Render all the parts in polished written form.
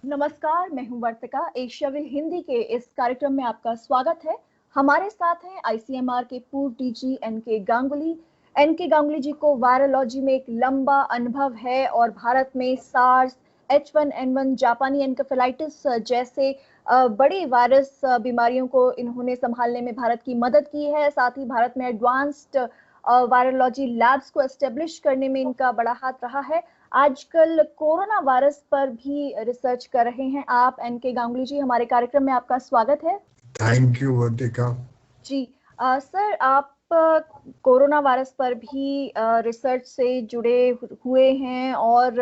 नमस्कार, मैं हूं वर्तिका। एशियाविल हिंदी के इस कार्यक्रम में आपका स्वागत है। हमारे साथ हैं आईसीएमआर के पूर्व DG NK Ganguly. NK Ganguly ji को वायरोलॉजी में एक लंबा अनुभव है और भारत में सार्स, H1N1, जापानी एनकेफेलाइटिस जैसे बड़ी वायरस बीमारियों को इन्होंने संभालने में भारत की मदद की है। साथ ही भारत में एडवांस्ड वायरोलॉजी लैब्स को एस्टेब्लिश करने में इनका बड़ा हाथ रहा है। आजकल कोरोना वायरस पर भी रिसर्च कर रहे हैं आप। एनके गांगुली जी, हमारे कार्यक्रम में आपका स्वागत है। Thank you Vartika ji. Sir, आप कोरोना वायरस पर भी रिसर्च से जुड़े हुए हैं और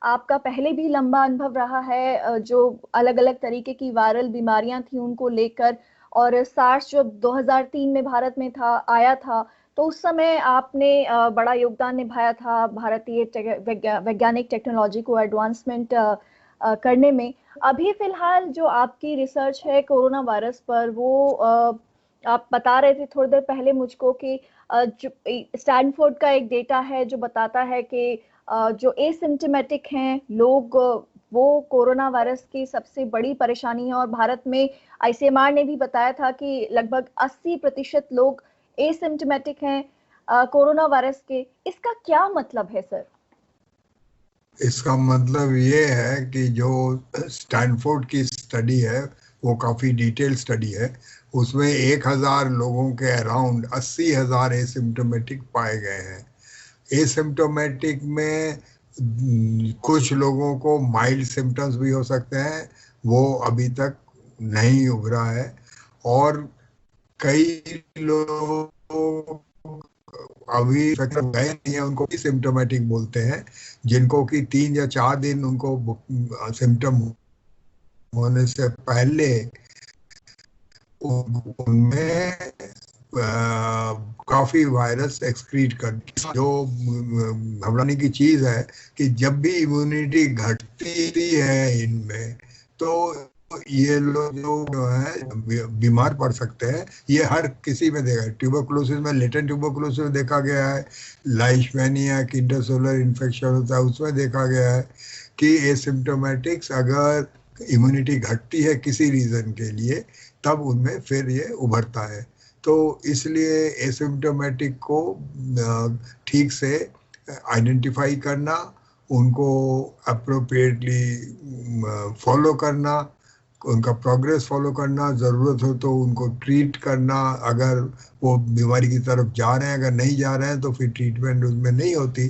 आपका पहले भी लंबा अनुभव रहा है जो अलग अलग तरीके की वायरल बीमारियां थी उनको लेकर। और सार्स जो 2003 में भारत में आया था, तो उस समय आपने बड़ा योगदान निभाया था भारतीय वैज्ञानिक टेक्नोलॉजी को एडवांसमेंट करने में। अभी फिलहाल जो आपकी रिसर्च है कोरोना वायरस पर, वो आप बता रहे थे थोड़ी देर पहले मुझको कि जो स्टैनफोर्ड का एक डेटा है जो बताता है कि जो एसिम्प्टोमेटिक हैं लोग, वो कोरोना वायरस की सबसे बड़ी परेशानी है। और भारत में आईसीएमआर ने भी बताया था कि लगभग 80% लोग एसिम्प्टोमेटिक हैं कोरोना वायरस के। इसका क्या मतलब है सर? इसका मतलब ये है कि जो स्टैनफोर्ड की स्टडी है वो काफ़ी डिटेल स्टडी है। उसमें 1000 लोगों के अराउंड 80,000 एसिम्प्टोमेटिक पाए गए हैं। एसिम्प्टोमेटिक में कुछ लोगों को माइल्ड सिम्टम्स भी हो सकते हैं, वो अभी तक नहीं उभरा है। और कई लोग अभी गए नहीं है, उनको भी सिम्टोमेटिक बोलते हैं, जिनको कि 3 या 4 दिन उनको सिम्टम होने से पहले उनमें काफी वायरस एक्सक्रीट कर। जो घबराने की चीज है कि जब भी इम्यूनिटी घटती है इनमें, तो ये लोग जो है बीमार पड़ सकते हैं। ये हर किसी में देखा है। ट्यूबरकुलोसिस में, लेटेंट ट्यूबरकुलोसिस में देखा गया है, लाइशमैनिया इंटरसेलुलर इन्फेक्शन होता है उसमें देखा गया है कि एसिम्प्टोमेटिक्स अगर इम्यूनिटी घटती है किसी रीज़न के लिए, तब उनमें फिर ये उभरता है। तो इसलिए एसिम्प्टोमेटिक को ठीक से आइडेंटिफाई करना, उनको अप्रोप्रिएटली फॉलो करना, उनका प्रोग्रेस फॉलो करना, ज़रूरत हो तो उनको ट्रीट करना। अगर वो बीमारी की तरफ जा रहे हैं, अगर नहीं जा रहे हैं तो फिर ट्रीटमेंट उसमें नहीं होती।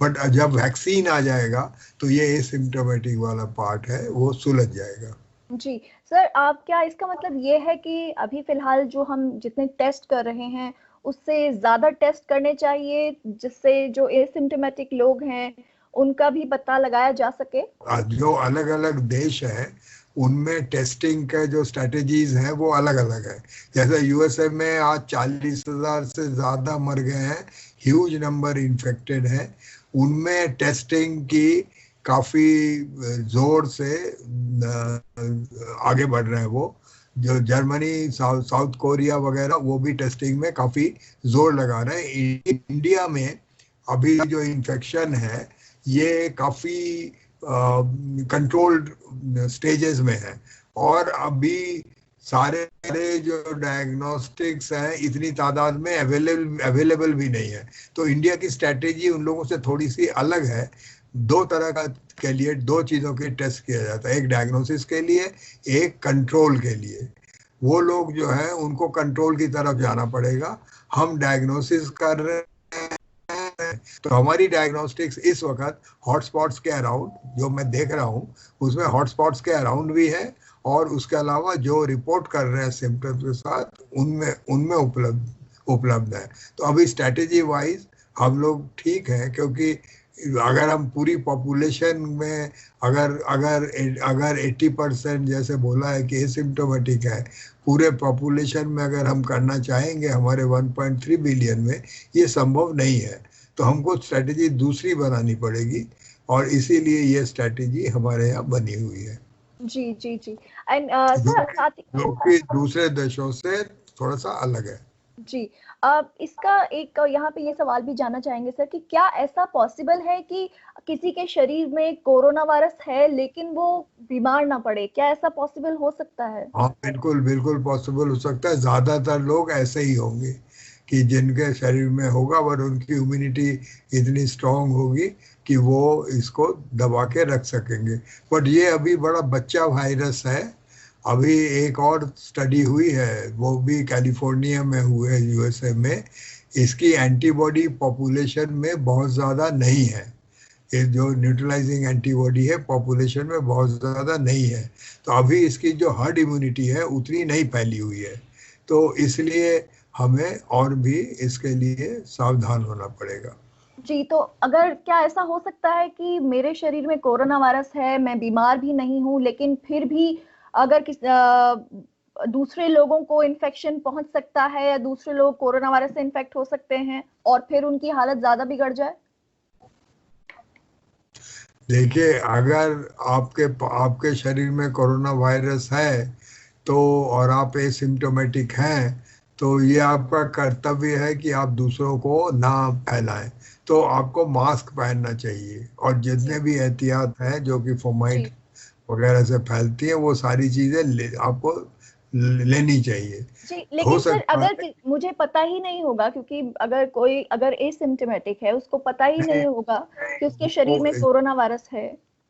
बट जब वैक्सीन आ जाएगा तो ये एसिम्प्टोमेटिक वाला पार्ट है वो सुलझ जाएगा। जी सर, आप क्या इसका मतलब ये है कि अभी फिलहाल जो हम जितने टेस्ट कर रहे हैं उससे ज्यादा टेस्ट करने चाहिए, जिससे जो एसिम्प्टोमेटिक लोग हैं उनका भी पता लगाया जा सके? जो अलग अलग देश है उनमें टेस्टिंग के जो स्ट्रेटेजीज हैं वो अलग अलग है। जैसे यूएसए में आज 40,000 से ज़्यादा मर गए हैं, ह्यूज नंबर इन्फेक्टेड हैं। उनमें टेस्टिंग की काफ़ी ज़ोर से आगे बढ़ रहे हैं। वो जो जर्मनी, साउथ कोरिया वगैरह, वो भी टेस्टिंग में काफ़ी ज़ोर लगा रहे हैं। इंडिया में अभी जो इन्फेक्शन है ये काफ़ी कंट्रोल्ड स्टेजेस में है। और अभी सारे जो डायग्नोस्टिक्स हैं इतनी तादाद में अवेलेबल भी नहीं है। तो इंडिया की स्ट्रैटेजी उन लोगों से थोड़ी सी अलग है। 2 तरह का के लिए 2 चीज़ों के टेस्ट किया जाता है, एक डायग्नोसिस के लिए, एक कंट्रोल के लिए। वो लोग जो है उनको कंट्रोल की तरफ जाना पड़ेगा। हम डायग्नोसिस कर रहे हैं, तो हमारी डायग्नोस्टिक्स इस वक्त हॉटस्पॉट्स के अराउंड, जो मैं देख रहा हूँ उसमें हॉटस्पॉट्स के अराउंड भी है, और उसके अलावा जो रिपोर्ट कर रहे हैं सिम्टम्स के साथ उनमें उनमें उपलब्ध है। तो अभी स्ट्रैटेजी वाइज हम लोग ठीक हैं, क्योंकि अगर हम पूरी पॉपुलेशन में अगर अगर अगर 80% जैसे बोला है कि एसिम्प्टोमेटिक है, पूरे पॉपुलेशन में अगर हम करना चाहेंगे हमारे 1.3 बिलियन में, ये संभव नहीं है। तो हमको स्ट्रैटेजी दूसरी बनानी पड़ेगी, और इसीलिए ये स्ट्रैटेजी हमारे यहाँ बनी हुई है। जी जी जी। एंड सर, साथ ही जो कि दूसरे देशों से थोड़ा सा अलग है। जी। अब इसका एक यहाँ पे ये सवाल भी जानना चाहेंगे सर कि क्या ऐसा पॉसिबल है कि किसी के शरीर में कोरोना वायरस है लेकिन वो बीमार ना पड़े? क्या ऐसा पॉसिबल हो सकता है? हाँ बिल्कुल बिल्कुल पॉसिबल हो सकता है। ज्यादातर लोग ऐसे ही होंगे कि जिनके शरीर में होगा, पर उनकी इम्यूनिटी इतनी स्ट्रांग होगी कि वो इसको दबा के रख सकेंगे। बट ये अभी बड़ा बच्चा वायरस है। अभी एक और स्टडी हुई है, वो भी कैलिफोर्निया में हुई है, यूएसए में। इसकी एंटीबॉडी पॉपुलेशन में बहुत ज़्यादा नहीं है। ये जो न्यूट्रलाइजिंग एंटीबॉडी है पॉपुलेशन में बहुत ज़्यादा नहीं है। तो अभी इसकी जो हर्ड इम्यूनिटी है उतनी नहीं फैली हुई है। तो इसलिए हमें और भी इसके लिए सावधान होना पड़ेगा। जी, तो अगर क्या ऐसा हो सकता है कि मेरे शरीर में कोरोना वायरस है, मैं बीमार भी नहीं हूँ, लेकिन फिर भी अगर दूसरे लोगों को इन्फेक्शन पहुंच सकता है या दूसरे लोग कोरोना वायरस से इन्फेक्ट हो सकते हैं और फिर उनकी हालत ज्यादा बिगड़ जाए? देखिए, अगर आपके आपके शरीर में कोरोना वायरस है तो, और आप एसिम्टोमेटिक हैं, तो ये आपका कर्तव्य है कि आप दूसरों को ना फैलाएं। तो आपको मास्क पहनना चाहिए, और जितने जी भी एहतियात हैं जो कि फोमाइट जी वगैरह से फैलती है, वो सारी चीजें आपको लेनी चाहिए। जी, हो लेकिन सर सकता अगर है मुझे पता ही नहीं होगा, क्योंकि अगर एसिम्टोमेटिक है, उसको पता ही नहीं, नहीं होगा कि उसके वो शरीर में कोरोना वायरस है।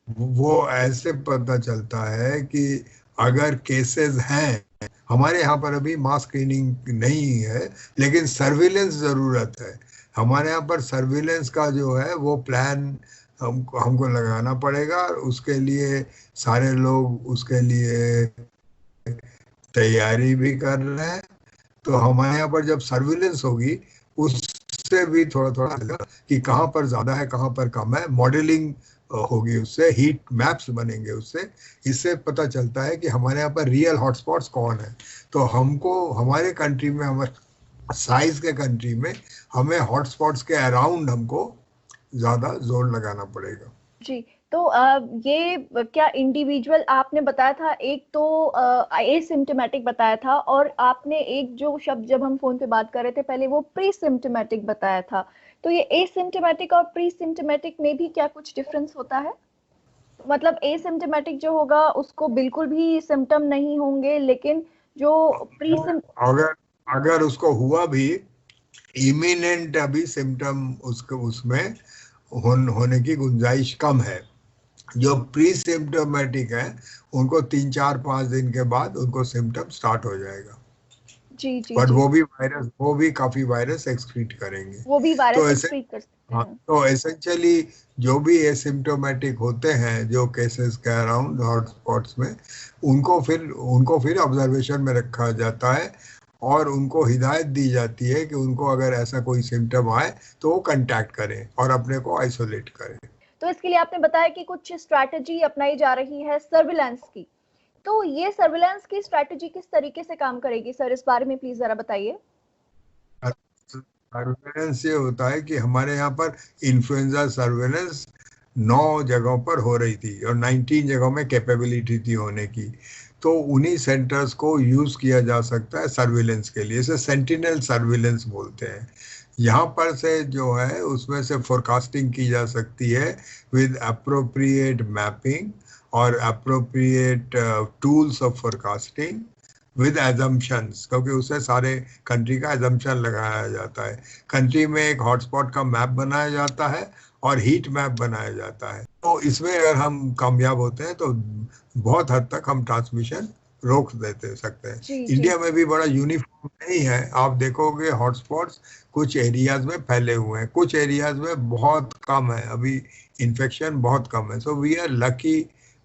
वो ऐसे पता चलता है कि अगर केसेस हैं, हमारे यहाँ पर अभी मास स्क्रीनिंग नहीं है, लेकिन सर्विलेंस जरूरत है। हमारे यहाँ पर सर्विलेंस का जो है वो प्लान हमको हमको लगाना पड़ेगा, और उसके लिए सारे लोग उसके लिए तैयारी भी कर रहे हैं। तो हमारे यहाँ पर जब सर्विलेंस होगी, उससे भी थोड़ा थोड़ा लगेगा कि कहाँ पर ज्यादा है कहाँ पर कम है। मॉडलिंग होगी, उससे हीट मैप्स बनेंगे उससे। इससे पता चलता है कि हमारे यहाँ पर रियल हॉटस्पॉट्स कौन है। तो हमको हमारे कंट्री में, हमारे साइज के कंट्री में, हमें हॉटस्पॉट्स के अराउंड हमको ज्यादा जोर लगाना पड़ेगा। जी, तो ये क्या इंडिविजुअल आपने बताया था, एक तो एसिम्टोमेटिक बताया था, और आपने एक जो शब्द जब हम फोन पे बात कर रहे थे पहले वो प्री सिम्टोमेटिक बताया था। तो ये एसिम्टोमेटिक और प्री सिम्टोमेटिक में भी क्या कुछ डिफरेंस होता है? मतलब एसिम्टोमेटिक जो होगा उसको बिल्कुल भी सिम्टम नहीं होंगे, लेकिन जो प्री सिम अगर अगर उसको हुआ भी, इमिनेंट अभी सिम्टम उसको उसमें होने की गुंजाइश कम है। जो प्री सिम्टोमेटिक है, उनको 3 4 5 दिन के बाद उनको सिम्टम स्टार्ट हो जाएगा। जी जी बट जी, वो भी काफी वायरस एक्सक्रीट करेंगे। वो भी वायरस तो ऐसे, एक्सक्रीट कर सकते हाँ, हैं। तो एसेंशियली जो भी एसिम्टोमेटिक होते हैं, जो केसेस के अराउंड हॉटस्पॉट्स में, उनको फिर ऑब्जर्वेशन में रखा जाता है, और उनको हिदायत दी जाती है कि उनको अगर ऐसा कोई सिम्टम आए तो वो कांटेक्ट करें और अपने को आइसोलेट करें। तो इसके लिए आपने बताया कि कुछ स्ट्रैटेजी अपनाई जा रही है सर्विलांस की। तो ये सर्विलांस की स्ट्रैटेजी किस तरीके से काम करेगी सर, इस बारे में प्लीज जरा बताइए। सर्वेलेंस ये होता है कि हमारे यहाँ पर इन्फ्लुएंजा सर्वेलेंस 9 जगहों पर हो रही थी, और 19 जगहों में कैपेबिलिटी थी होने की। तो उन्हीं सेंटर्स को यूज किया जा सकता है सर्विलेंस के लिए। इसे सेंटिनल सर्विलेंस बोलते हैं। यहाँ पर से जो है उसमें से फोरकास्टिंग की जा सकती है विद अप्रोप्रिएट मैपिंग और appropriate tools of forecasting, with assumptions, क्योंकि उससे सारे कंट्री का एजम्पशन लगाया जाता है। कंट्री में एक हॉटस्पॉट का मैप बनाया जाता है और हीट मैप बनाया जाता है। तो इसमें अगर हम कामयाब होते हैं तो बहुत हद तक हम ट्रांसमिशन रोक देते सकते हैं। जी जी इंडिया में भी बड़ा यूनिफॉर्म नहीं है। आप देखोगे हॉटस्पॉट्स कुछ एरियाज में फैले हुए हैं, कुछ एरियाज में बहुत कम है अभी, इन्फेक्शन बहुत कम है। So we are lucky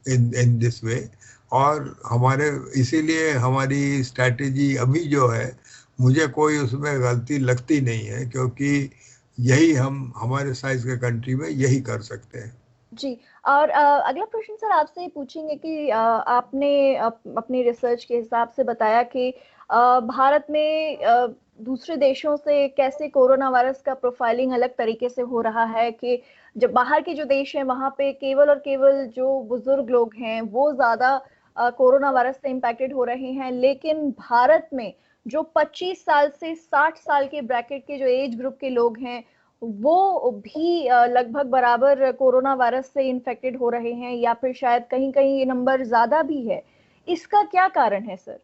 in in this way. और हमारे इसीलिए हमारी स्ट्रैटेजी अभी जो है, मुझे कोई उसमें गलती लगती नहीं है, क्योंकि यही हम हमारे साइज के कंट्री में यही कर सकते हैं। जी। और अगला प्रश्न सर आपसे पूछेंगे कि आपने अपनी रिसर्च के हिसाब से बताया कि भारत में दूसरे देशों से कैसे कोरोना वायरस का प्रोफाइलिंग अलग तरीके से हो रहा है, कि जब बाहर के जो देश हैं वहां पे केवल और केवल जो बुजुर्ग लोग हैं वो ज्यादा कोरोना वायरस से इम्पैक्टेड हो रहे हैं, लेकिन भारत में जो 25 साल से 60 साल के ब्रैकेट के जो एज ग्रुप के लोग हैं वो भी लगभग बराबर कोरोना वायरस से इन्फेक्टेड हो रहे हैं, या फिर शायद कहीं कहीं ये नंबर ज्यादा भी है। इसका क्या कारण है सर?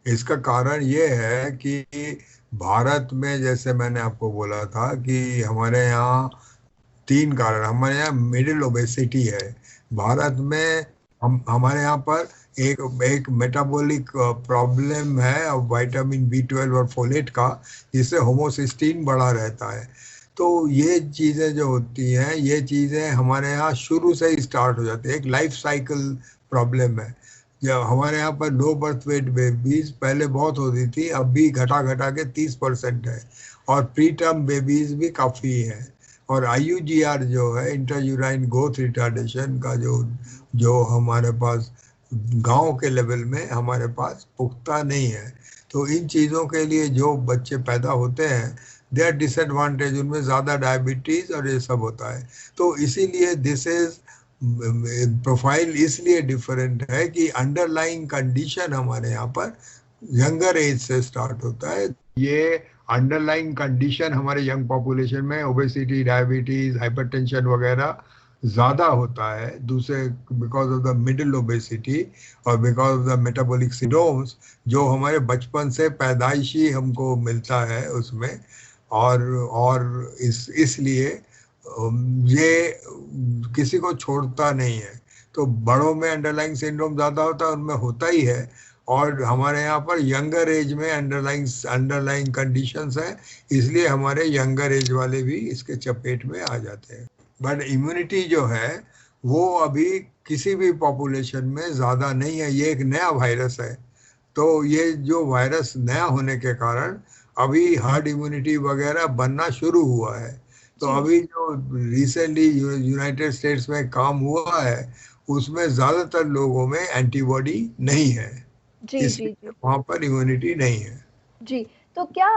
इसका कारण ये है कि भारत में, जैसे मैंने आपको बोला था कि हमारे यहाँ तीन कारण, हमारे यहाँ मिडिल ओबेसिटी है भारत में। हम हमारे यहाँ पर एक एक मेटाबॉलिक प्रॉब्लम है और विटामिन B12 और फोलेट का, जिससे होमोसिस्टीन बढ़ा रहता है। तो ये चीज़ें जो होती हैं, ये चीज़ें हमारे यहाँ शुरू से ही स्टार्ट हो जाती है, एक लाइफ साइकिल प्रॉब्लम है। जब हमारे यहाँ पर लो बर्थ वेट बेबीज पहले बहुत होती थी, अब भी घटा घटा के 30% है, और प्री टर्म बेबीज भी काफ़ी है। और IUGR जो है, इंट्रायूराइन ग्रोथ रिटार्डेशन का, जो जो हमारे पास गांव के लेवल में हमारे पास पुख्ता नहीं है। तो इन चीज़ों के लिए जो बच्चे पैदा होते हैं, दे आर डिसएडवांटेज, उनमें ज़्यादा डायबिटीज़ और ये सब होता है। तो इसीलिए दिस इज प्रोफाइल इसलिए डिफरेंट है कि अंडरलाइंग कंडीशन हमारे यहाँ पर यंगर एज से स्टार्ट होता है। ये अंडरलाइंग कंडीशन हमारे यंग पॉपुलेशन में ओबेसिटी, डायबिटीज, हाइपरटेंशन वगैरह ज़्यादा होता है दूसरे, because of the middle obesity और because of the metabolic syndromes जो हमारे बचपन से पैदाइशी हमको मिलता है उसमें। और इसलिए ये किसी को छोड़ता नहीं है। तो बड़ों में अंडरलाइंग सिंड्रोम ज़्यादा होता है, उनमें होता ही है। और हमारे यहाँ पर यंगर एज में अंडरलाइंग कंडीशंस हैं, इसलिए हमारे यंगर एज वाले भी इसके चपेट में आ जाते हैं। बट इम्यूनिटी जो है वो अभी किसी भी पॉपुलेशन में ज़्यादा नहीं है। ये एक नया वायरस है, तो ये जो वायरस नया होने के कारण अभी हर्ड इम्यूनिटी वगैरह बनना शुरू हुआ है। तो जी अभी जो रिसेंटली यूनाइटेड स्टेट्स में काम हुआ है, उसमें ज़्यादातर लोगों में एंटीबॉडी नहीं है, जी जी इसलिए जी वहाँ पर इम्यूनिटी नहीं है। जी। तो क्या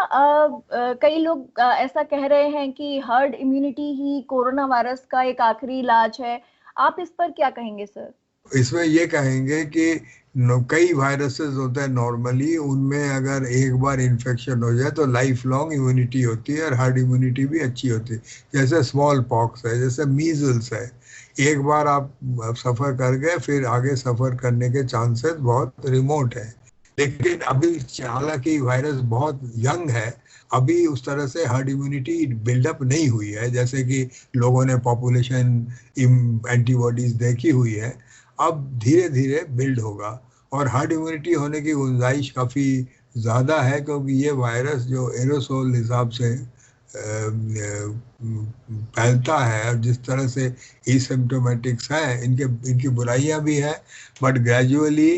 कई लोग ऐसा कह रहे हैं कि हर्ड इम्यूनिटी ही कोरोना वायरस का एक आखिरी इलाज है। आप इस पर क्या कहेंगे सर? इसमें ये कहेंगे कि कई वायरसेस होते हैं नॉर्मली, उनमें अगर एक बार इन्फेक्शन हो जाए तो लाइफ लॉन्ग इम्यूनिटी होती है और हर्ड इम्यूनिटी भी अच्छी होती है। जैसे स्मॉल पॉक्स है, जैसे मीजल्स है, एक बार आप सफ़र कर गए, फिर आगे सफ़र करने के चांसेस बहुत रिमोट है। लेकिन अभी हालांकि वायरस बहुत यंग है, अभी उस तरह से हर्ड इम्यूनिटी बिल्डअप नहीं हुई है, जैसे कि लोगों ने पॉपुलेशन एंटीबॉडीज देखी हुई है। अब धीरे धीरे बिल्ड होगा और हर्ड इम्यूनिटी होने की गुंजाइश काफ़ी ज़्यादा है, क्योंकि ये वायरस जो एरोसोल हिसाब से फैलता है और जिस तरह से एसिम्प्टोमेटिक्स हैं, इनकी बुराइयां भी हैं, बट ग्रेजुअली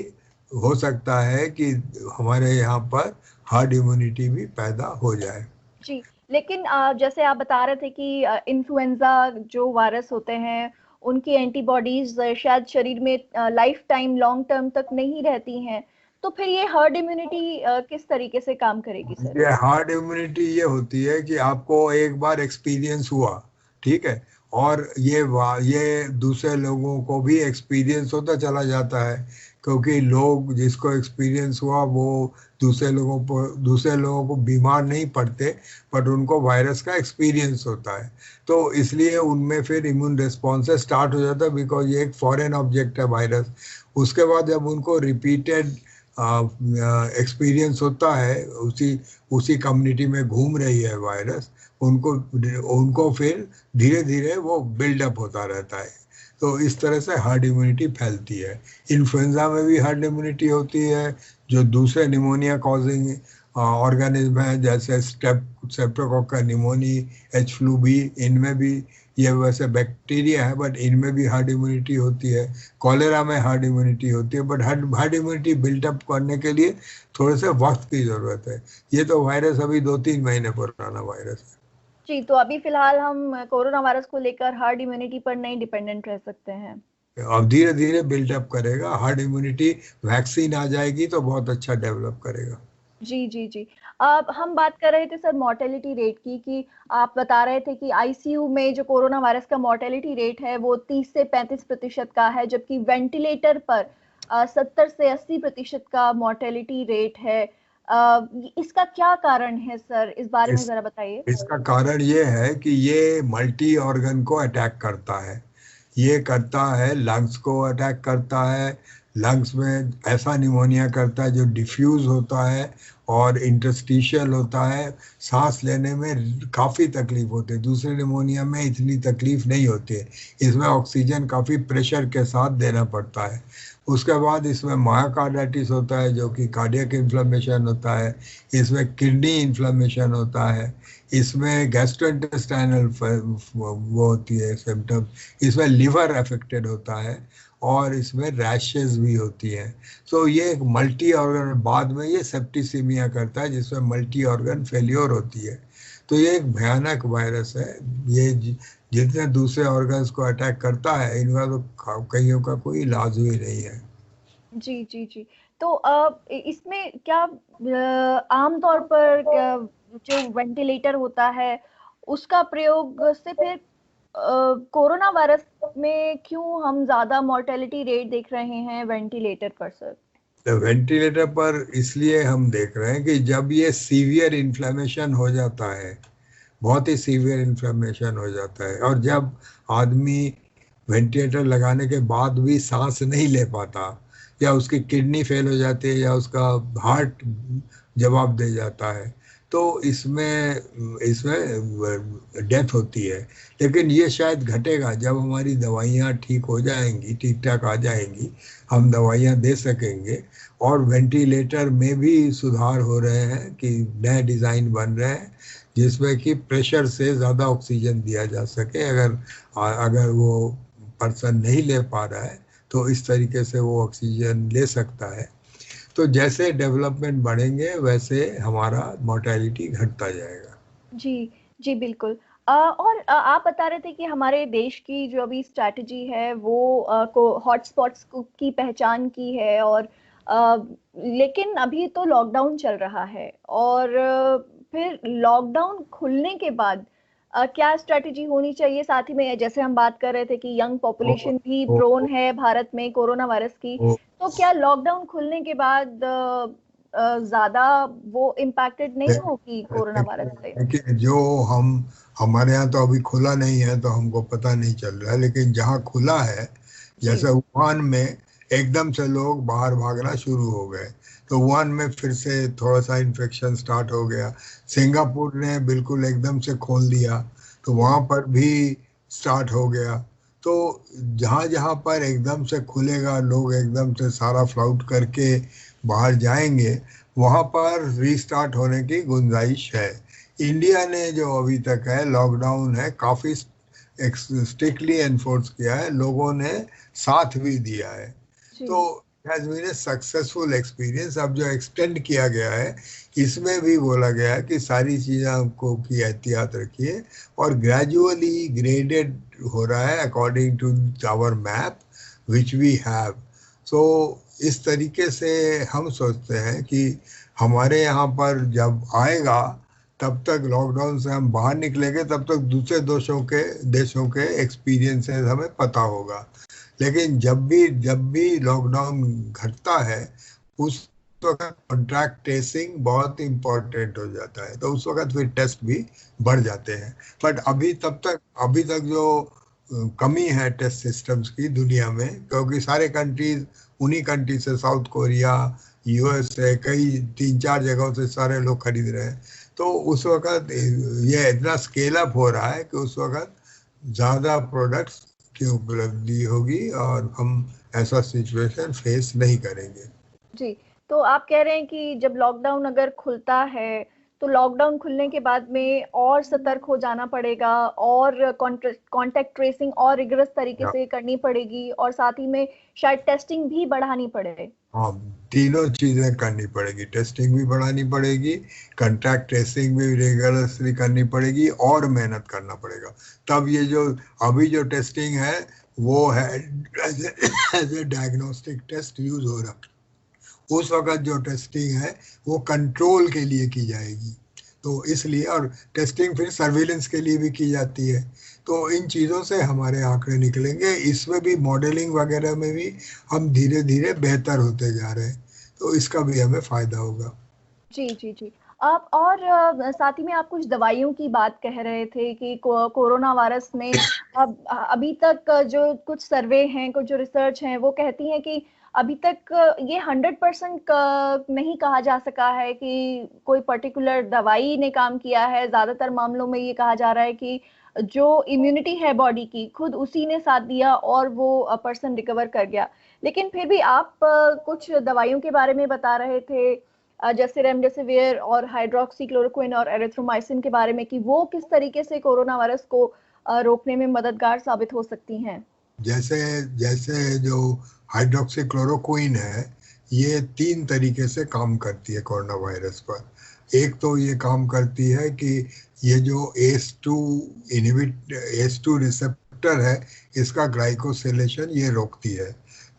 हो सकता है कि हमारे यहाँ पर हर्ड इम्यूनिटी भी पैदा हो जाए। जी, लेकिन जैसे आप बता रहे थे कि इन्फ्लुएंजा जो वायरस होते हैं उनकी एंटीबॉडीज शायद शरीर में लाइफ टाइम लॉन्ग टर्म तक नहीं रहती हैं, तो फिर ये हर्ड इम्यूनिटी किस तरीके से काम करेगी सर? ये हार्ड इम्यूनिटी ये होती है कि आपको एक बार एक्सपीरियंस हुआ, ठीक है, और ये दूसरे लोगों को भी एक्सपीरियंस होता चला जाता है, क्योंकि लोग जिसको एक्सपीरियंस हुआ वो दूसरे लोगों को बीमार नहीं पड़ते, बट उनको वायरस का एक्सपीरियंस होता है। तो इसलिए उनमें फिर इम्यून रिस्पॉन्सेस स्टार्ट हो जाता है, बिकॉज ये एक फॉरेन ऑब्जेक्ट है वायरस। उसके बाद जब उनको रिपीटेड एक्सपीरियंस होता है, उसी कम्युनिटी में घूम रही है वायरस, उनको उनको फिर धीरे धीरे वो बिल्डअप होता रहता है। तो इस तरह से हर्ड इम्यूनिटी फैलती है। इन्फ्लुएंजा में भी हर्ड इम्यूनिटी होती है, जो दूसरे निमोनिया कॉजिंग ऑर्गेनिज्म है, जैसे स्ट्रेप्टोकोकस निमोनी, एच फ्लू भी, इनमें भी ये वैसे बैक्टीरिया है, बट इनमें भी हर्ड इम्यूनिटी होती है। कॉलेरा में हर्ड इम्यूनिटी होती है, बट हर्ड इम्यूनिटी बिल्टअप करने के लिए थोड़े से वक्त की ज़रूरत है। ये तो वायरस अभी 2-3 महीने पुराना वायरस है। जी, तो अभी फिलहाल हम कोरोना वायरस को लेकर हर्ड इम्यूनिटी पर नहीं डिपेंडेंट रह सकते हैं। अब धीरे धीरे बिल्टअप करेगा, हर्ड इम्यूनिटी वैक्सीन आ जाएगी तो बहुत अच्छा डेवलप करेगा। जी जी जी। अब हम बात कर रहे थे सर मोर्टेलिटी रेट की, कि आप बता रहे थे कि आईसीयू में जो कोरोना वायरस का मोर्टेलिटी रेट है वो 30 से 35% का है, जबकि वेंटिलेटर पर 70 से 80% का मोर्टेलिटी रेट है। इसका क्या कारण है सर, इस बारे में इस जरा बताइए। इसका कारण ये है कि ये मल्टी ऑर्गन को अटैक करता है। ये करता है, लंग्स को अटैक करता है। लंग्स में ऐसा निमोनिया करता है जो डिफ्यूज होता है और इंटरस्टिशियल होता है। सांस लेने में काफ़ी तकलीफ होती है। दूसरे निमोनिया में इतनी तकलीफ नहीं होती है। इसमें ऑक्सीजन काफ़ी प्रेशर के साथ देना पड़ता है। उसके बाद इसमें मायोकार्डाइटिस होता है जो कि कार्डियक इन्फ्लेमेशन होता है। इसमें किडनी इन्फ्लेमेशन होता है। इसमें गैस्ट्रोइंटेस्टाइनल वो होती है सिम्टम। इसमें लिवर अफेक्टेड होता है और इसमें रैशेस भी होती हैं। तो ये एक मल्टी ऑर्गन, बाद में ये सेप्टिसीमिया करता है जिसमें मल्टी ऑर्गन फेल्योर होती है। तो ये एक भयानक वायरस है। ये जितने दूसरे ऑर्गन्स को अटैक करता है, इनका तो कईयों का कोई इलाज ही नहीं है। जी जी जी। तो इसमें क्या आमतौर पर जो वेंटिलेटर होता है उसका प्रयोग से फिर कोरोना वायरस में क्यों हम ज्यादा मोर्टेलिटी रेट देख रहे हैं वेंटिलेटर पर सर? तो वेंटिलेटर पर इसलिए हम देख रहे हैं कि जब ये सीवियर इन्फ्लेमेशन हो जाता है, बहुत ही सीवियर इन्फ्लेमेशन हो जाता है, और जब आदमी वेंटिलेटर लगाने के बाद भी सांस नहीं ले पाता, या उसकी किडनी फेल हो जाती है, या उसका हार्ट जवाब दे जाता है, तो इसमें इसमें डेथ होती है। लेकिन ये शायद घटेगा जब हमारी दवाइयाँ ठीक हो जाएंगी, ठीक ठाक आ जाएंगी, हम दवाइयाँ दे सकेंगे। और वेंटिलेटर में भी सुधार हो रहे हैं कि नए डिज़ाइन बन रहे हैं जिसमें कि प्रेशर से ज़्यादा ऑक्सीजन दिया जा सके। अगर वो पर्सन नहीं ले पा रहा है तो इस तरीके से वो ऑक्सीजन ले सकता है। तो जैसे डेवलपमेंट बढ़ेंगे वैसे हमारा मोर्टेलिटी घटता जाएगा। जी जी बिल्कुल। और आप बता रहे थे कि हमारे देश की जो अभी स्ट्रैटेजी है वो को हॉटस्पॉट्स की पहचान की है, और लेकिन अभी तो लॉकडाउन चल रहा है, और फिर लॉकडाउन खुलने के बाद क्या स्ट्रैटेजी होनी चाहिए? साथ ही में जैसे हम बात कर रहे थे कि यंग तो, पॉपुलेशन भी तो, प्रोन है भारत में कोरोना वायरस की, तो तो क्या लॉकडाउन खुलने के बाद ज्यादा वो इम्पैक्टेड नहीं होगी कोरोना वायरस से? देखिए, जो हम हमारे यहाँ तो अभी खुला नहीं है तो हमको पता नहीं चल रहा है, लेकिन जहाँ खुला है, जी जैसे वुहान में एकदम से लोग बाहर भागना शुरू हो गए, तो वुहान में फिर से थोड़ा सा इन्फेक्शन स्टार्ट हो गया। सिंगापुर ने बिल्कुल एकदम से खोल दिया, तो वहाँ पर भी स्टार्ट हो गया। तो जहाँ जहाँ पर एकदम से खुलेगा, लोग एकदम से सारा फ्लाउट करके बाहर जाएंगे, वहाँ पर रीस्टार्ट होने की गुंजाइश है। इंडिया ने जो अभी तक है लॉकडाउन है काफ़ी स्ट्रिक्टली एनफोर्स किया है, लोगों ने साथ भी दिया है। जी तो has been a successful experience. अब जो एक्सटेंड किया गया है, इसमें भी बोला गया है कि सारी चीज़ों को की एहतियात रखिए, और ग्रेजुअली ग्रेडेड हो रहा है according to our map which we have. So इस तरीके से हम सोचते हैं कि हमारे यहाँ पर जब आएगा, तब तक लॉकडाउन से हम बाहर निकलेंगे, तब तक दूसरे देशों के एक्सपीरियंसेस हमें पता होगा। लेकिन जब भी लॉकडाउन घटता है, उस वक्त कॉन्ट्रैक्ट ट्रेसिंग बहुत इम्पोर्टेंट हो जाता है, तो उस वक्त फिर टेस्ट भी बढ़ जाते हैं। बट अभी तक जो कमी है टेस्ट सिस्टम्स की दुनिया में, क्योंकि सारे कंट्रीज, उन्हीं कंट्री से, साउथ कोरिया, यूएसए, कई 3-4 जगहों से सारे लोग खरीद रहे हैं। तो उस वक्त ये इतना स्केल अप हो रहा है कि उस वक्त ज़्यादा प्रोडक्ट्स की उपलब्धि होगी और हम ऐसा सिचुएशन फेस नहीं करेंगे। जी। तो आप कह रहे हैं कि जब लॉकडाउन अगर खुलता है तो लॉकडाउन खुलने के बाद में और सतर्क हो जाना पड़ेगा, और कांटेक्ट ट्रेसिंग और रिगरस तरीके से करनी पड़ेगी, और साथ ही में शायद टेस्टिंग भी बढ़ानी पड़े। हाँ, तीनों चीज़ें करनी पड़ेगी। टेस्टिंग भी बढ़ानी पड़ेगी, कंट्रैक्ट ट्रेसिंग भी रिगरसली करनी पड़ेगी, और मेहनत करना पड़ेगा। तब ये जो अभी जो टेस्टिंग है वो है as a diagnostic test use हो रहा। उस वक्त जो टेस्टिंग है वो कंट्रोल के लिए की जाएगी, तो इसलिए, और टेस्टिंग फिर सर्विलेंस के लिए भी की जाती है। तो इन चीज़ों से हमारे आंकड़े निकलेंगे। इसमें भी मॉडलिंग वगैरह में भी हम धीरे धीरे बेहतर होते जा रहे हैं, तो इसका भी हमें फ़ायदा होगा। जी जी जी। आप और साथ ही में आप कुछ दवाइयों की बात कह रहे थे कि कोरोना वायरस में अब अभी तक जो कुछ सर्वे हैं, कुछ जो रिसर्च हैं, वो कहती हैं कि अभी तक ये 100% नहीं कहा जा सका है कि कोई पर्टिकुलर दवाई ने काम किया है। ज्यादातर मामलों में ये कहा जा रहा है कि जो इम्यूनिटी है बॉडी की, खुद उसी ने साथ दिया और वो पर्सन रिकवर कर गया। लेकिन फिर भी आप कुछ दवाइयों के बारे में बता रहे थे, जैसे रेमडेसिविर और हाइड्रोक्सीक्लोरोक्विन और एरिथ्रोमाइसिन के बारे में, कि वो किस तरीके से कोरोना वायरस को रोकने में मददगार साबित हो सकती हैं। जैसे जैसे जो हाइड्रोक्सीक्लोरोक्विन है, ये 3 तरीके से काम करती है कोरोना वायरस पर। एक तो ये काम करती है कि ये जो एस टू रिसेप्टर है, इसका ग्लाइकोसिलेशन ये रोकती है,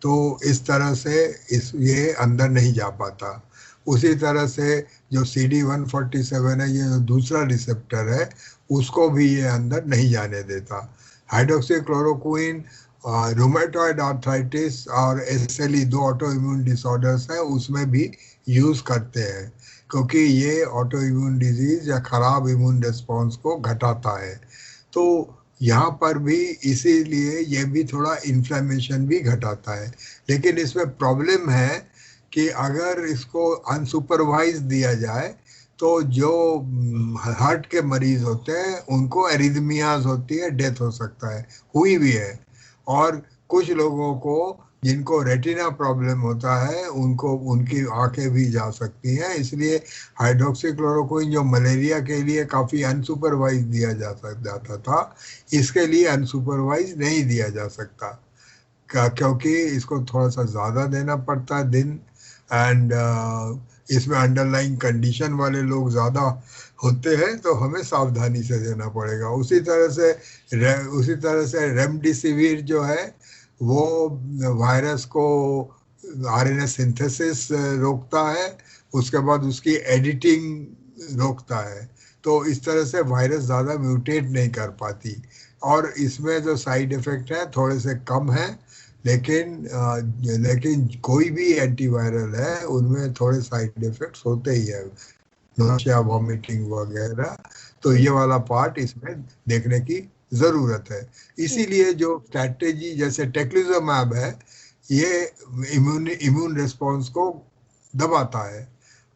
तो इस तरह से ये अंदर नहीं जा पाता। उसी तरह से जो CD147 है, ये जो दूसरा रिसेप्टर है, उसको भी ये अंदर नहीं जाने देता। हाइड्रोक्सीक्लोरोक्विन रूमेटॉइड आर्थराइटिस और SLE, 2 ऑटो इम्यून डिसऑर्डर्स हैं, उसमें भी यूज़ करते हैं, क्योंकि ये ऑटो इम्यून डिजीज या खराब इम्यून रिस्पॉन्स को घटाता है। तो यहाँ पर भी इसीलिए ये भी थोड़ा इन्फ्लेमेशन भी घटाता है। लेकिन इसमें प्रॉब्लम है कि अगर इसको अनसुपरवाइज दिया जाए तो जो हार्ट के मरीज होते हैं उनको एरिथमियाज होती है, डेथ हो सकता है, हुई भी है। और कुछ लोगों को जिनको रेटिना प्रॉब्लम होता है, उनको उनकी आंखें भी जा सकती हैं। इसलिए हाइड्रोक्सीक्लोरोक्विन जो मलेरिया के लिए काफ़ी अनसुपरवाइज दिया जाता था, इसके लिए अनसुपरवाइज नहीं दिया जा सकता, क्योंकि इसको थोड़ा सा ज़्यादा देना पड़ता है दिन, एंड इसमें अंडरलाइंग कंडीशन वाले लोग ज़्यादा होते हैं, तो हमें सावधानी से देना पड़ेगा। उसी तरह से रेमडेसिविर जो है, वो वायरस को RNA सिंथेसिस रोकता है, उसके बाद उसकी एडिटिंग रोकता है, तो इस तरह से वायरस ज़्यादा म्यूटेट नहीं कर पाती। और इसमें जो साइड इफ़ेक्ट है थोड़े से कम है, लेकिन कोई भी एंटीवायरल है उनमें थोड़े साइड इफ़ेक्ट्स होते ही है, नौशिया, वॉमिटिंग वगैरह। तो ये वाला पार्ट इसमें देखने की ज़रूरत है। इसीलिए जो स्ट्रैटेजी जैसे टेक्लिज़ुमैब है, ये इम्यून रिस्पॉन्स को दबाता है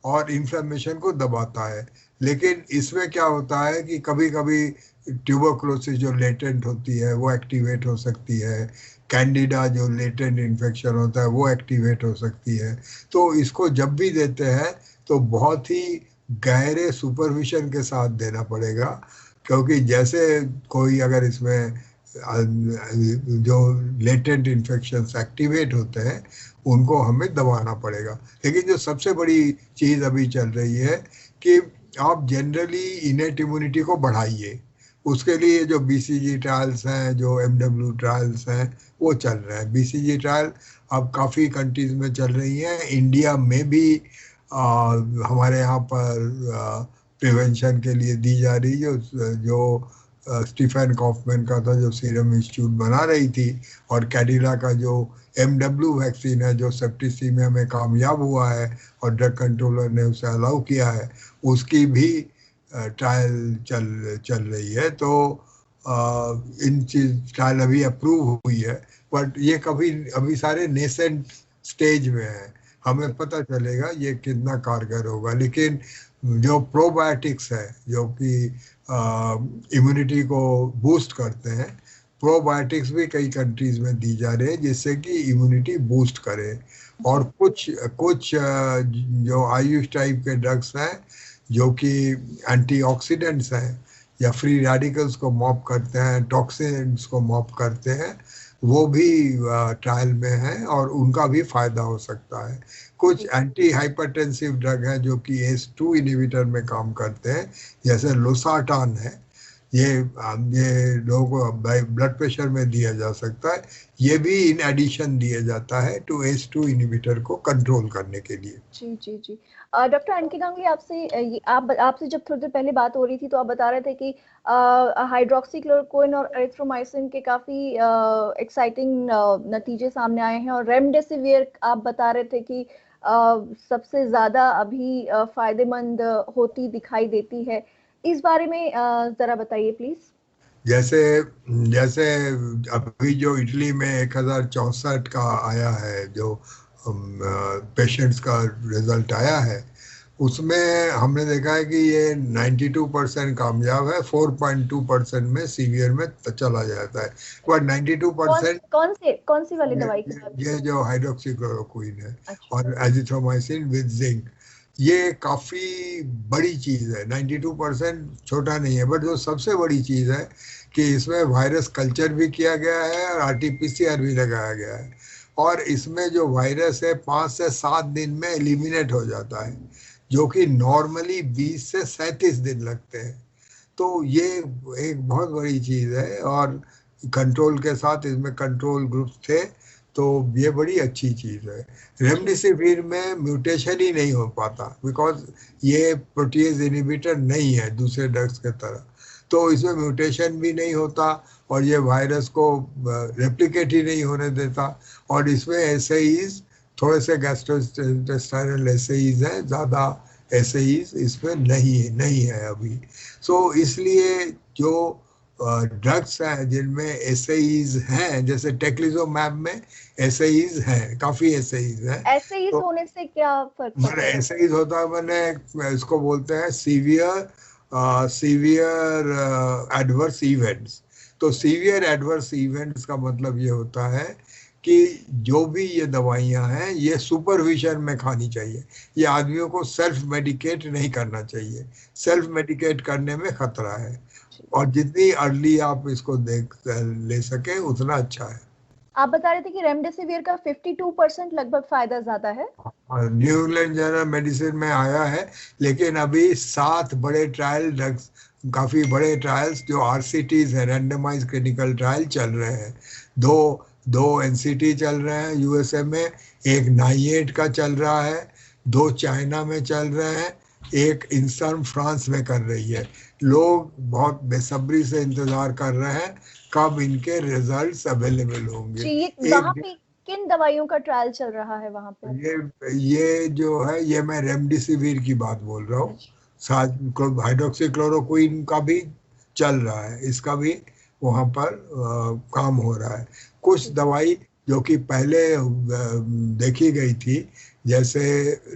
और इन्फ्लेमेशन को दबाता है। लेकिन इसमें क्या होता है कि कभी कभी ट्यूबरकुलोसिस जो लेटेंट होती है वो एक्टिवेट हो सकती है, कैंडिडा जो लेटेंट इन्फेक्शन होता है वो एक्टिवेट हो सकती है। तो इसको जब भी देते हैं तो बहुत ही गहरे सुपरविजन के साथ देना पड़ेगा, क्योंकि जैसे कोई अगर इसमें जो लेटेंट इन्फेक्शंस एक्टिवेट होते हैं उनको हमें दबाना पड़ेगा। लेकिन जो सबसे बड़ी चीज़ अभी चल रही है कि आप जनरली इनेट इम्यूनिटी को बढ़ाइए। उसके लिए जो BCG ट्रायल्स हैं, जो MW ट्रायल्स हैं, वो चल रहे हैं। BCG ट्रायल अब काफ़ी कंट्रीज में चल रही हैं, इंडिया में भी हमारे यहाँ पर प्रिवेंशन के लिए दी जा रही, जो स्टीफन कॉफमैन का था, जो सीरम इंस्टीट्यूट बना रही थी, और कैडिला का जो MW वैक्सीन है, जो सेप्टिसीमिया में कामयाब हुआ है और ड्रग कंट्रोलर ने उसे अलाउ किया है, उसकी भी ट्रायल चल रही है। तो इन चीज ट्रायल अभी अप्रूव हुई है, बट ये अभी सारे नेसेंट स्टेज में है, हमें पता चलेगा ये कितना कारगर होगा। लेकिन जो प्रोबायोटिक्स है, जो कि इम्यूनिटी को बूस्ट करते हैं, प्रोबायोटिक्स भी कई कंट्रीज में दी जा रहे हैं जिससे कि इम्यूनिटी बूस्ट करे। और कुछ जो आयुष टाइप के ड्रग्स हैं जो कि एंटीऑक्सीडेंट्स हैं या फ्री रेडिकल्स को मॉप करते हैं, टॉक्सिन्स को मॉप करते हैं, वो भी ट्रायल में हैं और उनका भी फायदा हो सकता है। कुछ एंटी हाइपरटेंसिव ड्रग हैं जो कि ACE2 इनहिबिटर में काम करते हैं, जैसे लोसार्टान है, ये लोगों को ब्लड प्रेशर में दिया जा सकता है। ये भी इन एडिशन दिया जाता है टू ACE2 इनहिबिटर को कंट्रोल करने के लिए। जी जी जी। डॉक्टर अनकी गांगुली, आपसे आपसे जब थोड़ी देर पहले बात हो रही थी तो आप बता रहे थे कि हाइड्रोक्सीक्लोरोक्विन और एरिथ्रोमाइसिन के काफी एक्साइटिंग नतीजे सामने आए हैं, और रेमडेसिवियर आप बता रहे थे कि सबसे ज्यादा अभी फायदेमंद होती दिखाई देती है। इस बारे में जरा बताइए प्लीज। जैसे जैसे अभी जो इटली में 1064 का आया है, जो पेशेंट्स का रिजल्ट आया है, उसमें हमने देखा है कि ये 92% कामयाब है, 4.2% में सीवियर में चला जाता है। बट 92% कौन सी वाली दवाई की बात? ये जो हाइड्रोक्सीक्लोरोक्विन है अच्छा। और एजिथ्रोमाइसिन विद जिंक, ये काफी बड़ी चीज है। 92% छोटा नहीं है, बट जो सबसे बड़ी चीज है कि इसमें वायरस कल्चर भी किया गया है और RT-PCR भी लगाया गया है, और इसमें जो वायरस है 5 से 7 दिन में एलिमिनेट हो जाता है, जो कि नॉर्मली 20 से 37 दिन लगते हैं। तो ये एक बहुत बड़ी चीज है, और कंट्रोल के साथ इसमें कंट्रोल ग्रुप्स थे, तो ये बड़ी अच्छी चीज है। रेमडेसिविर में म्यूटेशन ही नहीं हो पाता, बिकॉज ये प्रोटीएज इनहिबिटर नहीं है दूसरे ड्रग्स के तरह, तो इसमें म्यूटेशन भी नहीं होता, और ये वायरस को रेप्लिकेट ही नहीं होने देता। और इसमें एसएईज थोड़े से गैस्ट्रोइंटेस्टाइनल एसएईज हैं, ज़्यादा एसएईज इसमें नहीं है अभी। सो इसलिए जो ड्रग्स हैं जिनमें एसएईज हैं, जैसे टेक्लिजोमैब में एसएईज हैं, काफ़ी एसएईज हैं। एसएईज तो होने से क्या फर्क मैंने पड़ता है? एसएईज होता है, मैंने इसको बोलते हैं सीवियर एडवर्स इवेंट्स। तो सीवियर एडवर्स इवेंट्स का मतलब ये होता है कि जो भी ये दवाइयां हैं ये सुपरविजन में खानी चाहिए, ये आदमियों को सेल्फ मेडिकेट नहीं करना चाहिए। सेल्फ मेडिकेट करने में खतरा है, और जितनी अर्ली आप इसको देख ले सके उतना अच्छा है। आप बता रहे थे कि रेमडेसिविर का 52% लगभग फायदा ज्यादा है। न्यू इंग्लैंड जर्नल मेडिसिन में आया है, लेकिन अभी 7 बड़े ट्रायल ड्रग्स, काफी बड़े ट्रायल्स जो RCTs है, रैंडमाइज क्लिनिकल ट्रायल चल रहे हैं। दो दो NCT चल रहे हैं USA में, एक NIAID का चल रहा है, 2 चाइना में चल रहे हैं, एक इंसर्म फ्रांस में कर रही है। लोग बहुत बेसब्री से इंतजार कर रहे हैं कब इनके रिजल्ट्स अवेलेबल होंगे। ये वहाँ पे किन दवाइयों का ट्रायल चल रहा है वहाँ पे? ये जो है, ये मैं रेमडेसिविर की बात बोल रहा हूँ, साथ हाइड्रोक्सीक्लोरोक्विन का भी चल रहा है, इसका भी वहाँ पर काम हो रहा है। कुछ दवाई जो कि पहले देखी गई थी, जैसे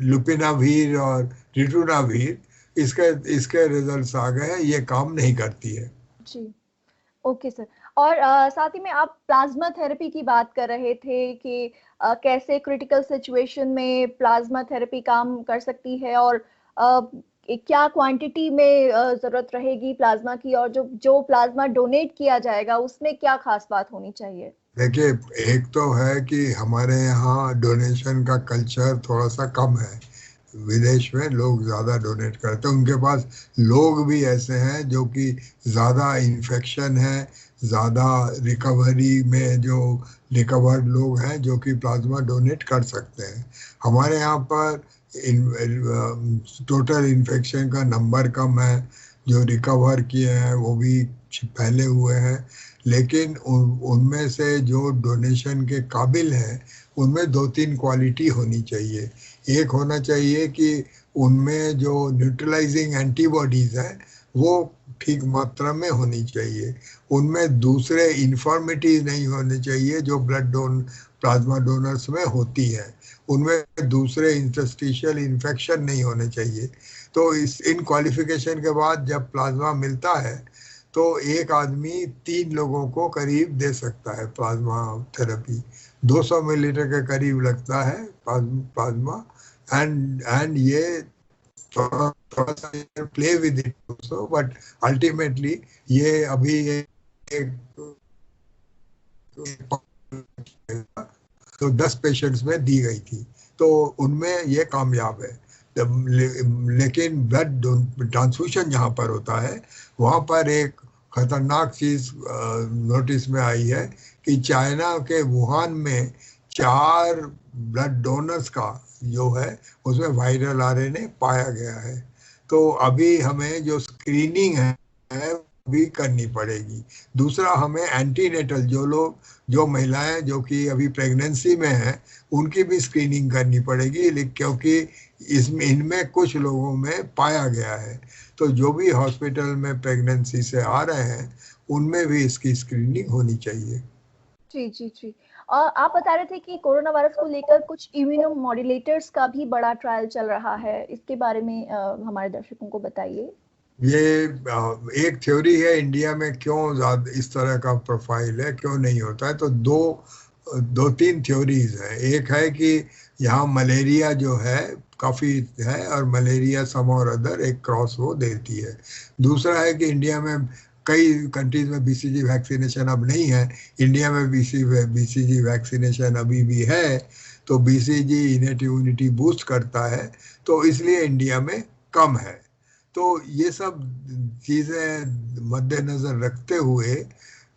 लुपिनावीर और रिटुनावीर, इसके रिजल्ट्स आ गए हैं, ये काम नहीं करती है। जी, ओके सर। और साथ ही में आप प्लाज्मा थेरेपी की बात कर रहे थे कि कैसे क्रिटिकल सिचुएशन में प्लाज्मा थेरेपी काम कर सकती है, और क्या क्वांटिटी में जरूरत रहेगी प्लाज्मा की, और जो प्लाज्मा डोनेट किया जाएगा उसमें क्या खास बात होनी चाहिए? देखिए, एक तो है कि हमारे यहाँ डोनेशन का कल्चर थोड़ा सा कम है, विदेश में लोग ज़्यादा डोनेट करते हैं, उनके पास लोग भी ऐसे हैं जो कि ज़्यादा इन्फेक्शन है, ज़्यादा रिकवरी में जो रिकवर्ड लोग हैं जो कि प्लाज्मा डोनेट कर सकते हैं। हमारे यहाँ पर टोटल इन्फेक्शन का नंबर कम है, जो रिकवर किए हैं वो भी फैले हुए हैं, लेकिन उनमें से जो डोनेशन के काबिल हैं उनमें 2-3 क्वालिटी होनी चाहिए। एक होना चाहिए कि उनमें जो न्यूट्रलाइजिंग एंटीबॉडीज हैं वो ठीक मात्रा में होनी चाहिए, उनमें दूसरे इन्फॉर्मिटीज नहीं होने चाहिए जो प्लाज्मा डोनर्स में होती है, उनमें दूसरे इंटरस्टिशियल इन्फेक्शन नहीं होने चाहिए। तो इन क्वालिफिकेशन के बाद जब प्लाज्मा मिलता है तो एक आदमी 3 लोगों को करीब दे सकता है प्लाज्मा थेरेपी। 200 मिलीलीटर के करीब लगता है प्लाज्मा, एंड ये थोड़ा सा play with it also, but ultimately ये अभी एक तो 10 पेशेंट्स में दी गई थी, तो उनमें ये कामयाब है। लेकिन ब्लड ट्रांसफ्यूशन जहाँ पर होता है वहाँ पर एक खतरनाक चीज नोटिस में आई है कि चाइना के वुहान में 4 ब्लड डोनर्स का जो है उसमें वायरल आरएनए पाया गया है। तो अभी हमें जो स्क्रीनिंग है भी करनी पड़ेगी। दूसरा, हमें एंटीनेटल जो महिलाएं जो कि अभी प्रेगनेंसी में हैं उनकी भी स्क्रीनिंग करनी पड़ेगी, क्योंकि इसमें इनमें कुछ लोगों में पाया गया है। तो जो भी हॉस्पिटल में प्रेगनेंसी से आ रहे हैं उनमें भी इसकी स्क्रीनिंग होनी चाहिए। जी जी जी। और आप बता रहे थे कि कोरोना वायरस को लेकर कुछ इम्यूनो मॉड्यूलेटर्स का भी बड़ा ट्रायल चल रहा है, इसके बारे में हमारे दर्शकों को बताइए। ये एक थ्योरी है इंडिया में क्यों ज्यादा इस तरह का प्रोफाइल है, क्यों नहीं होता है। तो दो तीन थ्योरीज है। एक है कि यहाँ मलेरिया जो है काफी है और मलेरिया सम और अदर एक क्रॉस वो देती है। दूसरा है कि इंडिया में कई कंट्रीज में बीसीजी वैक्सीनेशन अब नहीं है, इंडिया में बीसीजी वैक्सीनेशन अभी भी है। तो बीसीजी इनेट इम्यूनिटी बूस्ट करता है, तो इसलिए इंडिया में कम है। तो ये सब चीजें मद्देनजर रखते हुए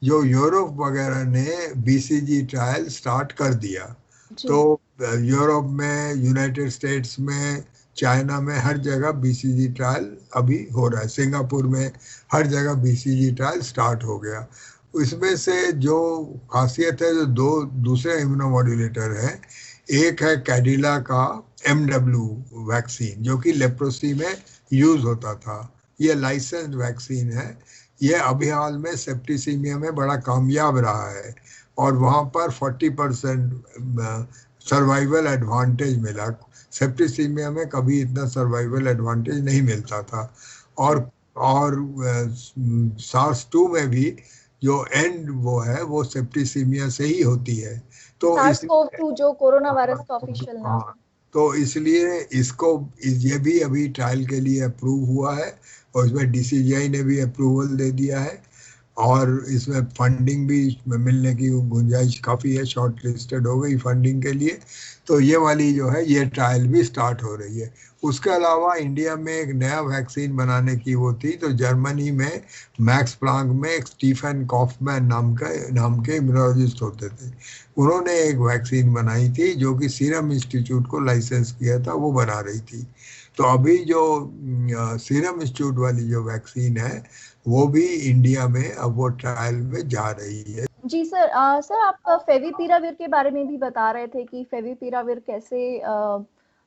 जो यूरोप वगैरह ने बीसीजी ट्रायल स्टार्ट कर दिया। तो जी यूरोप में, यूनाइटेड स्टेट्स में, चाइना में हर जगह बीसीजी ट्रायल अभी हो रहा है। सिंगापुर में हर जगह बीसीजी ट्रायल स्टार्ट हो गया। इसमें से जो खासियत है, जो दो दूसरे इम्यूनोमॉड्यूलेटर है, एक है कैडिला का एमडब्ल्यू वैक्सीन जो कि लेप्रोसी में यूज होता था। ये लाइसेंस्ड वैक्सीन है। ये अभी हाल में सेप्टिसीमिया में बड़ा कामयाब रहा है और वहाँ पर 40% सर्वाइवल एडवांटेज मिला। सेप्टिसीमिया में कभी इतना सर्वाइवल एडवांटेज नहीं मिलता था। जी। और सार्स 2 में भी जो एंड वो है वो सेप्टिसीमिया से ही होती है। तो सार्स इस कोव 2 जो कोरोना वायरस हाँ का ऑफिशियल नाम हाँ, है। तो इसलिए इसको ये भी अभी ट्रायल के लिए अप्रूव हुआ है और इसमें डीसीजीआई ने भी अप्रूवल दे दिया है। और इसमें फंडिंग भी मिलने की गुंजाइश काफ़ी है, शॉर्ट लिस्टेड हो गई फंडिंग के लिए। तो ये वाली जो है ये ट्रायल भी स्टार्ट हो रही है। उसके अलावा इंडिया में एक नया वैक्सीन बनाने की वो थी, तो जर्मनी में मैक्स प्लांक में एक स्टीफन कॉफमैन नाम के इम्यूनोलॉजिस्ट होते थे। उन्होंने एक वैक्सीन बनाई थी जो कि सीरम इंस्टीट्यूट को लाइसेंस किया था, वो बना रही थी। तो अभी जो सीरम इंस्टीट्यूट वाली जो वैक्सीन है वो भी इंडिया में अब वो ट्रायल में जा रही है। जी सर। सर आप फेविपिराविर के बारे में भी बता रहे थे कि फेविपिराविर कैसे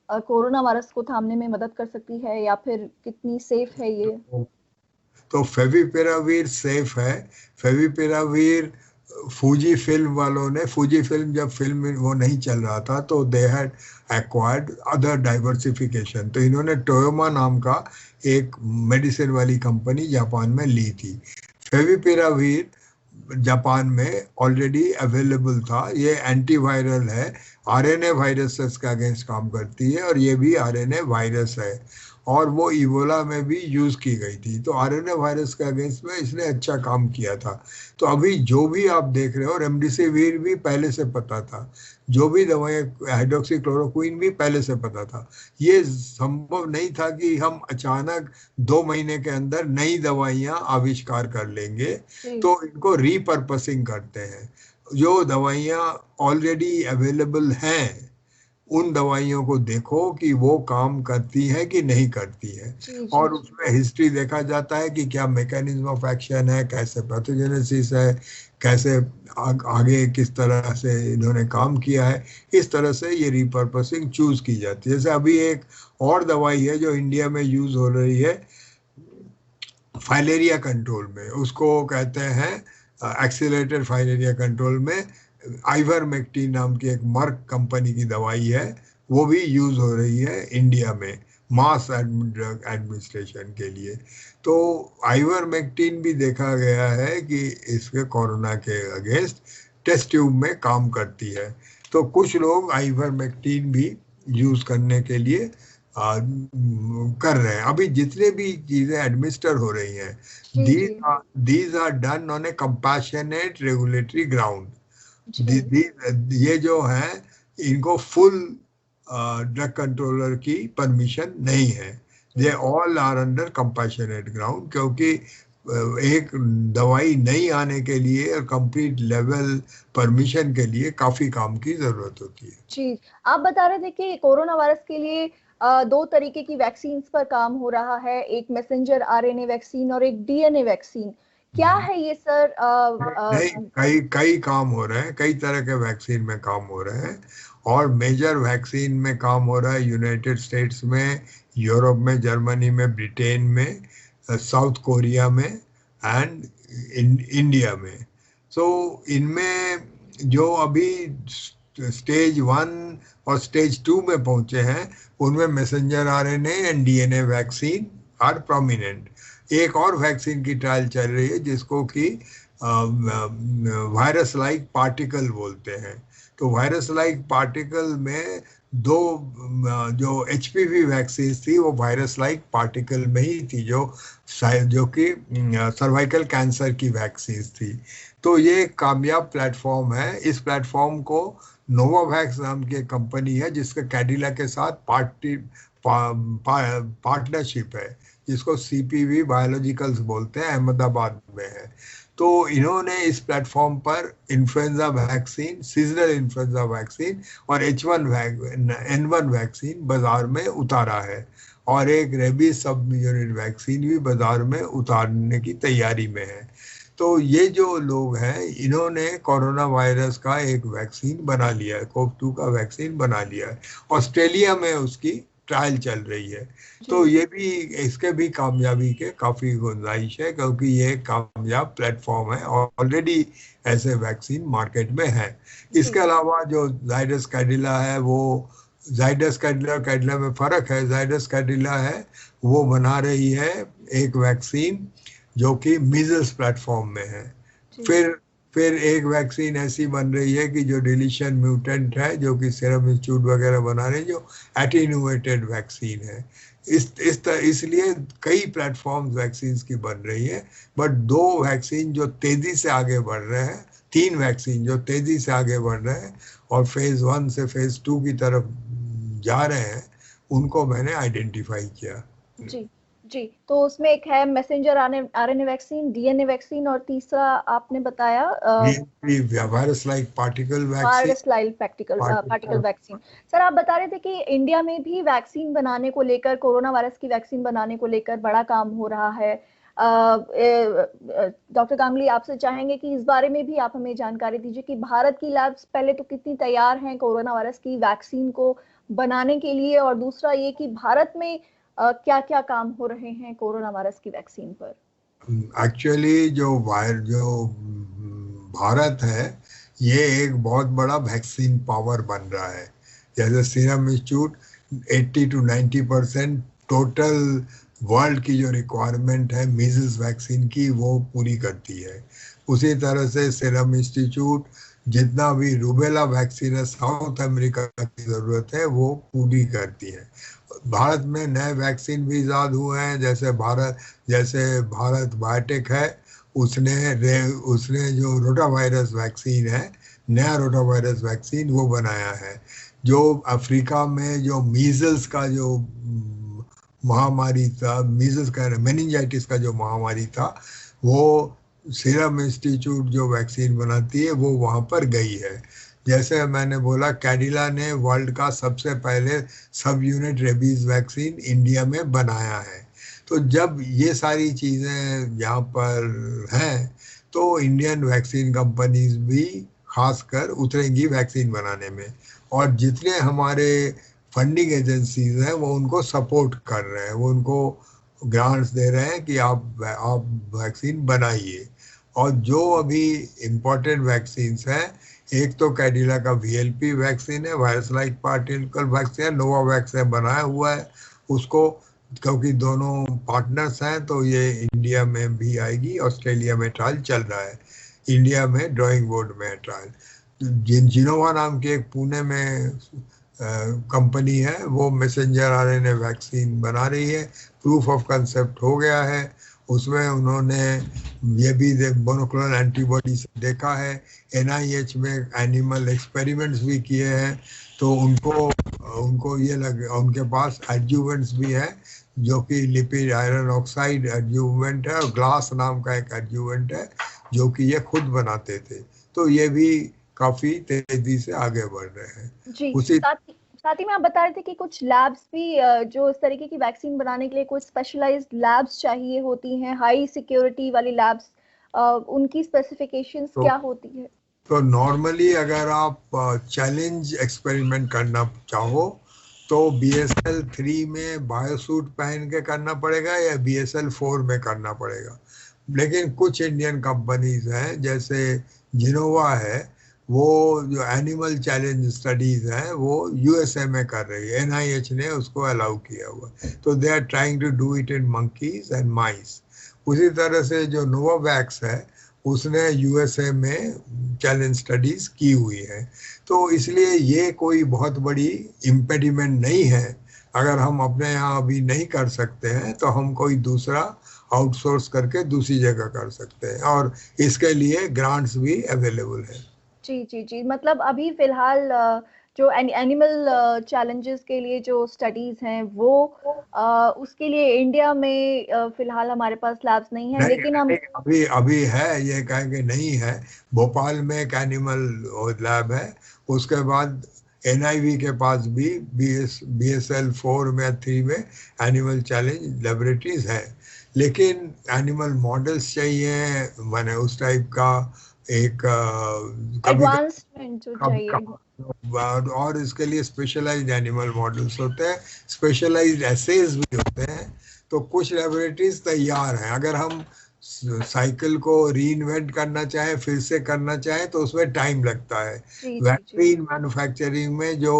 कोरोना वायरस को थामने में मदद कर सकती है या फिर कितनी सेफ है ये। तो फेविपिराविर सेफ है। फेविपिराविर फूजी फिल्म वालों ने, फूजी फिल्म जब फिल्म वो नहीं चल रहा था तो they had acquired other diversification, तो इन्होंने टोयोमा नाम का एक मेडिसिन वाली कंपनी जापान में ली थी। फेविपिराविर जापान में ऑलरेडी अवेलेबल था। ये एंटीवायरल है, आरएनए वायरसेस के अगेंस्ट काम करती है और ये भी आरएनए वायरस है और वो इबोला में भी यूज की गई थी। तो आरएनए वायरस के अगेंस्ट में इसने अच्छा काम किया था। तो अभी जो भी आप देख रहे हो, रेमडेसिविर भी पहले से पता था, जो भी दवाएं, हाइड्रोक्सीक्लोरोक्विन भी पहले से पता था। ये संभव नहीं था कि हम अचानक 2 महीने के अंदर नई दवाइयां आविष्कार कर लेंगे। जी तो इनको रीपर्पसिंग करते हैं। जो दवाइयां ऑलरेडी अवेलेबल हैं उन दवाइयों को देखो कि वो काम करती है कि नहीं करती है, जी जी और जी। उसमें हिस्ट्री देखा जाता है कि क्या मैकेनिज्म ऑफ एक्शन है, कैसे पैथोजेनेसिस है, कैसे आगे किस तरह से इन्होंने काम किया है। इस तरह से ये रिपर्पसिंग चूज की जाती है। जैसे अभी एक और दवाई है जो इंडिया में यूज हो रही है फाइलेरिया कंट्रोल में, उसको कहते हैं एक्सीलरेटेड फाइलेरिया कंट्रोल में, आइवरमेक्टिन नाम की एक मर्क कंपनी की दवाई है, वो भी यूज हो रही है इंडिया में मास ड्रग एडमिनिस्ट्रेशन के लिए। तो आइवरमेक्टिन भी देखा गया है कि इसके कोरोना के अगेंस्ट टेस्ट ट्यूब में काम करती है। तो कुछ लोग आइवरमेक्टिन भी यूज करने के लिए कर रहे हैं। अभी जितने भी चीजें एडमिनिस्टर हो रही हैं, जी जी these are done on a compassionate regulatory ground. जी ये जो है इनको फुल ड्रग कंट्रोलर की परमिशन नहीं है। दे जी all are under compassionate ground, क्योंकि एक दवाई नहीं आने के लिए और कंप्लीट लेवल परमिशन के लिए काफी काम की जरूरत होती है। जी, आप बता रहे थे कि कोरोना वायरस के लिए दो तरीके की वैक्सीन पर काम हो रहा है, एक मैसेंजर आरएनए वैक्सीन और एक डीएनए वैक्सीन। क्या है ये सर? नहीं, कई कई काम हो रहे हैं, कई तरह के वैक्सीन में काम हो रहे हैं। और मेजर वैक्सीन में काम हो रहा है यूनाइटेड स्टेट्स में, यूरोप में, जर्मनी में, ब्रिटेन में, साउथ कोरिया में एंड इंडिया में। सो इनमें जो अभी स्टेज 1 और स्टेज 2 में पहुंचे हैं, उनमें messenger RNA and DNA vaccine are prominent. एक और वैक्सीन की ट्रायल चल रही है जिसको कि वायरस लाइक पार्टिकल बोलते हैं। तो वायरस लाइक पार्टिकल में दो जो एचपीवी वैक्सीन थी वो वायरस लाइक पार्टिकल में ही थी, जो कि सर्वाइकल कैंसर की वैक्सीन थी। तो ये कामयाब प्लेटफॉर्म है। इस प्लेटफॉर्म को नोवावैक्स नाम की कंपनी है जिसका कैडिला के साथ पार्टनरशिप है, जिसको सीपीवी बायोलॉजिकल्स बोलते हैं, अहमदाबाद में है। तो इन्होंने इस प्लेटफॉर्म पर influenza vaccine, seasonal influenza vaccine और H1N1 वैक्सीन बाजार में उतारा है, और एक रेबीज सब यूनिट वैक्सीन भी बाजार में उतारने की तैयारी में है। तो ये जो लोग हैं, इन्होंने कोरोना वायरस का एक वैक्सीन बना लिया है, कोव-2 का वैक्सीन बना लिया है। ऑस्ट्रेलिया में उसकी ट्रायल चल रही है। तो ये भी, इसके भी कामयाबी के काफी गुंजाइश है, क्योंकि ये कामयाब प्लेटफॉर्म है, ऑलरेडी ऐसे वैक्सीन मार्केट में है। इसके अलावा जो जाइडस कैडिला है, वो जाइडस कैडिला और कैडिला में फर्क है। जाइडस कैडिला है वो बना रही है एक वैक्सीन जो कि मीजल्स प्लेटफॉर्म में है। फिर एक वैक्सीन ऐसी बन रही है कि जो डिलीशन म्यूटेंट है, जो कि सीरम इंस्टीट्यूट वगैरह बना रहे हैं, जो एटीन्यूएटेड वैक्सीन है। इसलिए कई प्लेटफॉर्म्स वैक्सीन की बन रही है, बट दो वैक्सीन जो तेजी से आगे बढ़ रहे हैं, 3 वैक्सीन जो तेजी से आगे बढ़ रहे हैं और फेज 1 से फेज 2 की तरफ जा रहे हैं, उनको मैंने आइडेंटिफाई किया। जी जी, तो उसमें एक है messenger RNA vaccine, DNA vaccine, और तीसरा आपने बताया virus like particle vaccine. Sir, आप बता रहे थे कि इंडिया में भी वैक्सीन बनाने को लेकर, कोरोना वायरस की वैक्सीन बनाने को लेकर बड़ा काम हो रहा है। डॉक्टर गांगुली, आपसे चाहेंगे कि इस बारे में भी आप हमें जानकारी दीजिए कि भारत की लैब्स पहले तो कितनी तैयार हैं कोरोना वायरस की वैक्सीन को बनाने के लिए, और दूसरा ये कि भारत में क्या क्या काम हो रहे हैं कोरोना वायरस की वैक्सीन पर। एक्चुअली जो भारत है, ये एक बहुत बड़ा वैक्सीन पावर बन रहा है। जैसे serum institute 80 to 90% total world की जो रिक्वायरमेंट है मीजल्स वैक्सीन की, वो पूरी करती है। उसी तरह से सीरम इंस्टीट्यूट जितना भी रूबेला वैक्सीन है साउथ अमेरिका की ज़रूरत है, वो पूरी करती है। भारत में नए वैक्सीन भी ईजाद हुए हैं, जैसे भारत बायोटेक है, उसने जो रोटा वायरस वैक्सीन है, नया रोटा वायरस वैक्सीन वो बनाया है। जो अफ्रीका में जो मीजल्स का जो महामारी था, मीजल्स का मेनिंजाइटिस का जो महामारी था, वो सीरम इंस्टीट्यूट जो वैक्सीन बनाती है वो वहाँ पर गई है। जैसे मैंने बोला, कैडिला ने वर्ल्ड का सबसे पहले सब यूनिट रेबीज वैक्सीन इंडिया में बनाया है। तो जब ये सारी चीज़ें यहाँ पर हैं, तो इंडियन वैक्सीन कंपनीज भी खासकर उतरेंगी वैक्सीन बनाने में, और जितने हमारे फंडिंग एजेंसीज हैं वो उनको सपोर्ट कर रहे हैं, वो उनको ग्रांट्स दे रहे हैं कि आप वैक्सीन बनाइए। और जो अभी इम्पोर्टेंट वैक्सीन हैं, एक तो कैडिला का VLP वैक्सीन है, वायरस लाइक पार्टिकल वैक्सीन है, नोवावैक्स ने बनाया हुआ है उसको, क्योंकि दोनों पार्टनर्स हैं, तो ये इंडिया में भी आएगी। ऑस्ट्रेलिया में ट्रायल चल रहा है, इंडिया में ड्राइंग बोर्ड में है ट्रायल। जिनोवा नाम की एक पुणे में कंपनी है, वो मैसेंजर आरएनए वैक्सीन बना रही है, प्रूफ ऑफ कंसेप्ट हो गया है। उसमें उन्होंने ये भी मोनोक्लोनल एंटीबॉडी से देखा है, NIH में एनिमल एक्सपेरिमेंट्स भी किए हैं, तो उनको ये लगे, उनके पास एडजुवेंट्स भी है जो कि लिपिड आयरन ऑक्साइड एडजुवेंट है, और ग्लास नाम का एक एडजुवेंट है जो कि ये खुद बनाते थे। तो ये भी काफी तेजी से आगे बढ़ रहे हैं। जी, उसी साथ ही में आप बता रहे थे कि कुछ लैब्स भी जो इस तरीके की वैक्सीन बनाने के लिए कुछ स्पेशलाइज्ड लैब्स चाहिए होती हैं, हाई सिक्योरिटी वाली लैब्स, उनकी स्पेसिफिकेशंस तो क्या होती है? तो नॉर्मली अगर आप चैलेंज एक्सपेरिमेंट करना चाहो तो BSL-3 में बायोसूट पहन के करना पड़ेगा या BSL-4 में करना पड़ेगा। लेकिन कुछ इंडियन कंपनीज हैं जैसे जिनोवा है, वो जो एनिमल चैलेंज स्टडीज है वो USA में कर रही है, NIH ने उसको अलाउ किया हुआ। तो they are trying to do it in monkeys and mice. उसी तरह से जो नोवावैक्स है उसने USA में चैलेंज स्टडीज की हुई है। तो इसलिए ये कोई बहुत बड़ी इम्पेडिमेंट नहीं है। अगर हम अपने यहाँ अभी नहीं कर सकते हैं तो हम कोई दूसरा आउटसोर्स करके दूसरी जगह कर सकते हैं, और इसके लिए ग्रांट्स भी अवेलेबल है। जी जी जी, मतलब अभी फिलहाल जो एनिमल चैलेंजेस के लिए जो स्टडीज हैं वो उसके लिए इंडिया में फिलहाल हमारे पास लैब्स नहीं है, नहीं लेकिन हम नहीं, अभी अभी है, ये कहेंगे नहीं है। भोपाल में एक एनिमल लैब है। उसके बाद NIV के पास भी BSL-4 में 3 में एनिमल चैलेंज लेबोरेटरीज है। लेकिन एनिमल मॉडल्स चाहिए, माने उस टाइप का एक कभी एडवांसमेंट जो चाहिए। और इसके लिए स्पेशलाइज्ड एनिमल मॉडल्स होते हैं, स्पेशलाइज्ड एसेज भी होते हैं। तो कुछ लेबोरेटरीज तैयार हैं। अगर हम साइकिल को रीइन्वेंट करना चाहे, फिर से करना चाहे, तो उसमें टाइम लगता है। जी जी जी वैक्सीन मैन्युफैक्चरिंग में जो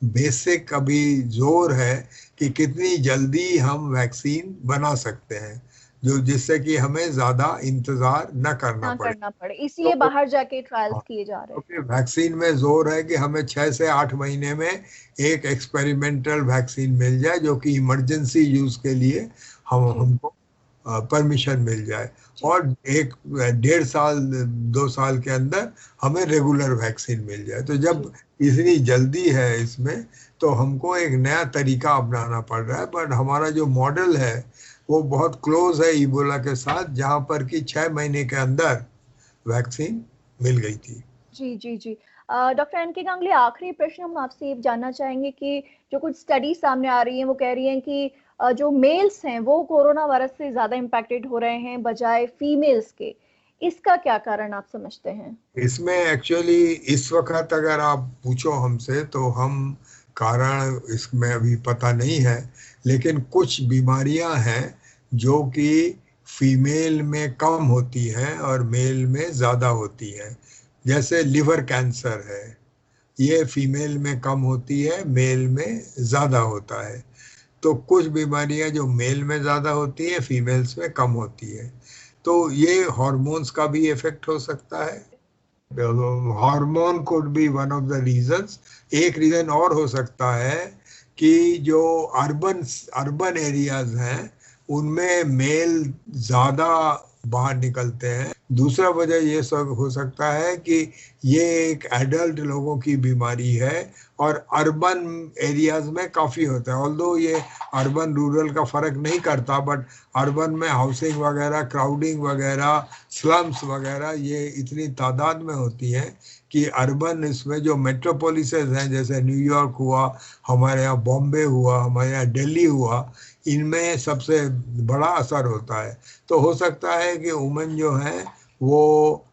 बेसिक अभी जोर है कि कितनी जल्दी हम वैक्सीन बना सकते हैं, जो जिससे कि हमें ज्यादा इंतजार न करना ना पड़े। करना पड़े, तो इसलिए बाहर जाके ट्रायल्स किए जा रहे हैं। क्योंकि वैक्सीन में जोर है कि हमें 6 से 8 महीने में एक एक्सपेरिमेंटल वैक्सीन मिल जाए जो कि इमरजेंसी यूज के लिए जी हमको परमिशन मिल जाए, जी और 1 डेढ़ साल 2 साल के अंदर हमें रेगुलर वैक्सीन मिल जाए। तो जी जब इतनी जल्दी है इसमें, तो हमको एक नया तरीका अपनाना पड़ रहा है। बट हमारा जो मॉडल है वो बहुत क्लोज है इबोला के साथ, जहाँ पर कि 6 महीने के अंदर वैक्सीन मिल गई थी। जी जी जी। डॉक्टर एन के गांगुली, आखिरी प्रश्न हम आपसे ये जानना चाहेंगे कि जो कुछ स्टडी सामने आ रही हैं वो कह रही हैं कि जो मेल्स हैं वो कोरोना वायरस से ज्यादा इम्पैक्टेड हो रहे हैं बजाय फीमेल्स के। इसका क्या कारण आप समझते हैं? इसमें एक्चुअली इस वक्त अगर आप पूछो हमसे तो हम कारण इसमें अभी पता नहीं है। लेकिन कुछ बीमारियां हैं जो कि फीमेल में कम होती हैं और मेल में ज़्यादा होती हैं। जैसे लिवर कैंसर है, ये फीमेल में कम होती है, मेल में ज़्यादा होता है। तो कुछ बीमारियां जो मेल में ज़्यादा होती है, फीमेल्स में कम होती है। तो ये हॉर्मोन्स का भी इफेक्ट हो सकता है। Hormone could be one of the reasons. एक रीजन और हो सकता है कि जो अर्बन अर्बन एरियाज हैं उनमें मेल ज्यादा बाहर निकलते हैं। दूसरा वजह ये सब हो सकता है कि ये एक एडल्ट लोगों की बीमारी है और अर्बन एरियाज में काफ़ी होता है। ऑल्दो ये अर्बन रूरल का फर्क नहीं करता, बट अर्बन में हाउसिंग वगैरह, क्राउडिंग वगैरह, स्लम्स वगैरह ये इतनी तादाद में होती हैं कि अर्बन इसमें जो मेट्रोपोलिसेस हैं जैसे न्यूयॉर्क हुआ, हमारे यहाँ बॉम्बे हुआ, हमारे यहाँ दिल्ली हुआ, इनमें सबसे बड़ा असर होता है। तो हो सकता है कि वुमेन जो हैं वो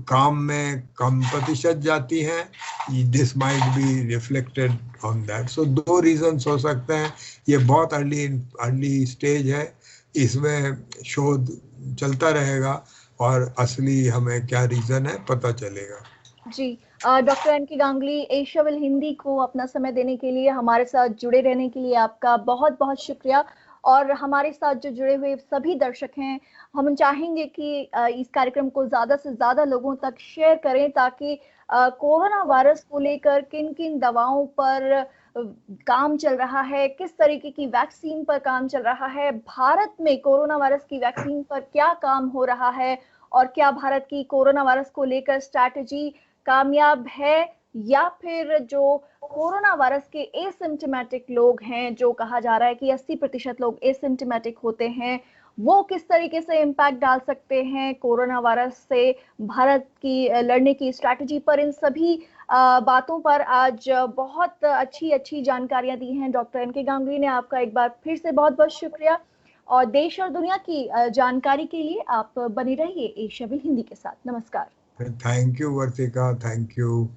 काम में कम प्रतिशत जाती हैं। This might be reflected on that. So दो रीजंस हो सकते हैं। ये बहुत अर्ली अर्ली स्टेज है, इसमें शोध चलता रहेगा और असली हमें क्या रीजन है पता चलेगा। जी, डॉक्टर एन के गांगुली, एशियाविल हिंदी को अपना समय देने के लिए, हमारे साथ जुड़े रहने के लिए आपका बहुत बहुत शुक्रिया। और हमारे साथ जो जुड़े हुए सभी दर्शक हैं, हम चाहेंगे कि इस कार्यक्रम को ज्यादा से ज्यादा लोगों तक शेयर करें ताकि कोरोना वायरस को लेकर किन किन दवाओं पर काम चल रहा है, किस तरीके की वैक्सीन पर काम चल रहा है, भारत में कोरोना वायरस की वैक्सीन पर क्या काम हो रहा है, और क्या भारत की कोरोना वायरस को लेकर स्ट्रैटेजी कामयाब है या फिर जो कोरोना वायरस के एसिम्प्टोमेटिक लोग हैं, जो कहा जा रहा है कि 80% लोग एसिम्प्टोमेटिक होते हैं, वो किस तरीके से इम्पैक्ट डाल सकते हैं कोरोना वायरस से भारत की लड़ने की स्ट्रैटेजी पर, इन सभी बातों पर आज बहुत अच्छी अच्छी जानकारियां दी हैं डॉक्टर एन के गांगुली ने। आपका एक बार फिर से बहुत बहुत शुक्रिया, और देश और दुनिया की जानकारी के लिए आप बने रहिए एशिया विल हिंदी के साथ। नमस्कार। Thank you Vartika, thank you.